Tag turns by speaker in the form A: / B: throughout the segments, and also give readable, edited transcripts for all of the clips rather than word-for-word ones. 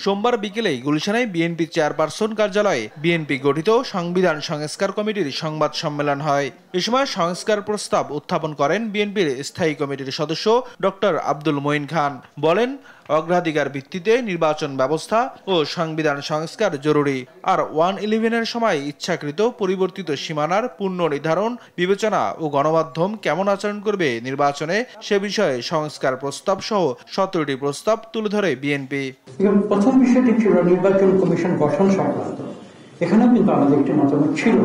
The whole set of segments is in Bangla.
A: সোমবার বিকেলেই গুলশানে বিএনপি চেয়ারপারসন কার্যালয়ে বিএনপি গঠিত সংবিধান সংস্কার কমিটির সংবাদ সম্মেলন হয়। এ সময় সংস্কার প্রস্তাব উত্থাপন করেন বিএনপির স্থায়ী কমিটির সদস্য ডক্টর আব্দুল মঈন খান। বলেন, অগ্রাধিকার ভিত্তিতে নির্বাচন ব্যবস্থা ও সংবিধান সংস্কার জরুরি। আর 1/11-এর সময় ইচ্ছাকৃত পরিবর্তিত সীমানার পুনর্নির্ধারণ, বিবেচনা ও গণমাধ্যম কেমন আচরণ করবে নির্বাচনে সে বিষয়ে সংস্কার প্রস্তাব সহ 17টি প্রস্তাব তুলে ধরে বিএনপি।
B: প্রথম বিষয়টি ছিল নির্বাচন কমিশন গঠন সংক্রান্ত। এখানেও কিন্তু আমাদের একটি মতামত ছিল।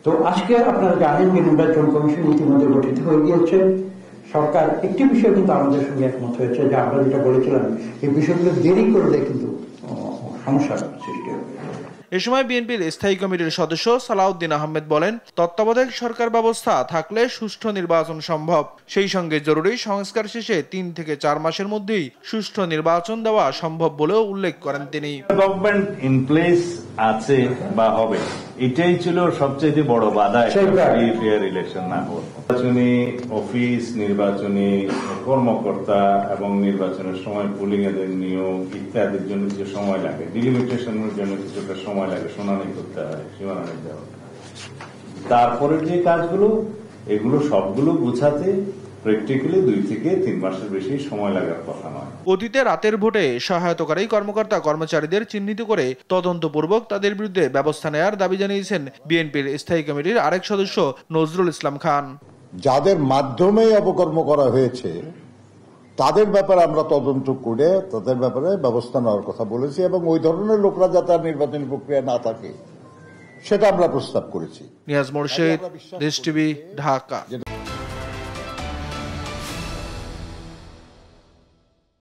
B: তো আজকে আপনারা জানেন যে নির্বাচন কমিশন ইতিমধ্যে গঠিত হয়ে গিয়েছে। সরকার একটি বিষয় কিন্তু আমাদের সঙ্গে একমত হয়েছে, যে আমরা যেটা বলেছিলাম এই বিষয়গুলো দেরি করলে কিন্তু সমস্যার সৃষ্টি হবে।
A: এ সময় বিএনপির স্থায়ী কমিটির সদস্য সালাউদ্দিন আহমেদ বলেন, তত্ত্বাবধায়ক সরকার ব্যবস্থা থাকলে সুষ্ঠু নির্বাচন সম্ভব। সেই সঙ্গে জরুরি সংস্কার শেষে 3 থেকে 4 মাসের মধ্যেই সুষ্ঠু নির্বাচন দেওয়া সম্ভব বলেও উল্লেখ করেন তিনি।
C: গভর্নমেন্ট ইন প্লেস আছে বা হবে, এটাই ছিল সবচেয়ে বড় বাধা ফেয়ার ইলেকশন না হওয়ার। নির্বাচনী অফিস, নির্বাচনী কর্মকর্তা এবং নির্বাচনের সময় পোলিং এর নিয়ম ইত্যাদির জন্য যে সময় লাগে, ডিলিমিটেশনের জন্য কিছুটা সময় লাগে, শুনানি করতে হয়, সীমানা নির্ধারণ। তারপরে যে কাজগুলো, এগুলো সবগুলো গুছাতে প্র্যাকটিক্যালি 2 থেকে 3 মাসের বেশি সময় লাগার কথা নয়।
A: অতীতে রাতের ভোটে সহায়তাকারী কর্মকর্তা কর্মচারীদের চিহ্নিত করে তদন্তপূর্বক তাদের বিরুদ্ধে ব্যবস্থা নেওয়ার দাবি জানিয়েছেন বিএনপির স্থায়ী কমিটির আরেক সদস্য নজরুল ইসলাম খান।
D: যাদের মাধ্যমে অপকর্ম করা হয়েছে তাদের ব্যাপারে আমরা তদন্ত করে তাদের ব্যাপারে ব্যবস্থা নেওয়ার কথা বলেছি, এবং ওই ধরনের লোকরা যাতে নির্বাচনী প্রক্রিয়া না থাকে সেটা আমরা প্রস্তাব করেছি।
A: নিয়াজ মোরশেদ, দেশ টিভি, ঢাকা।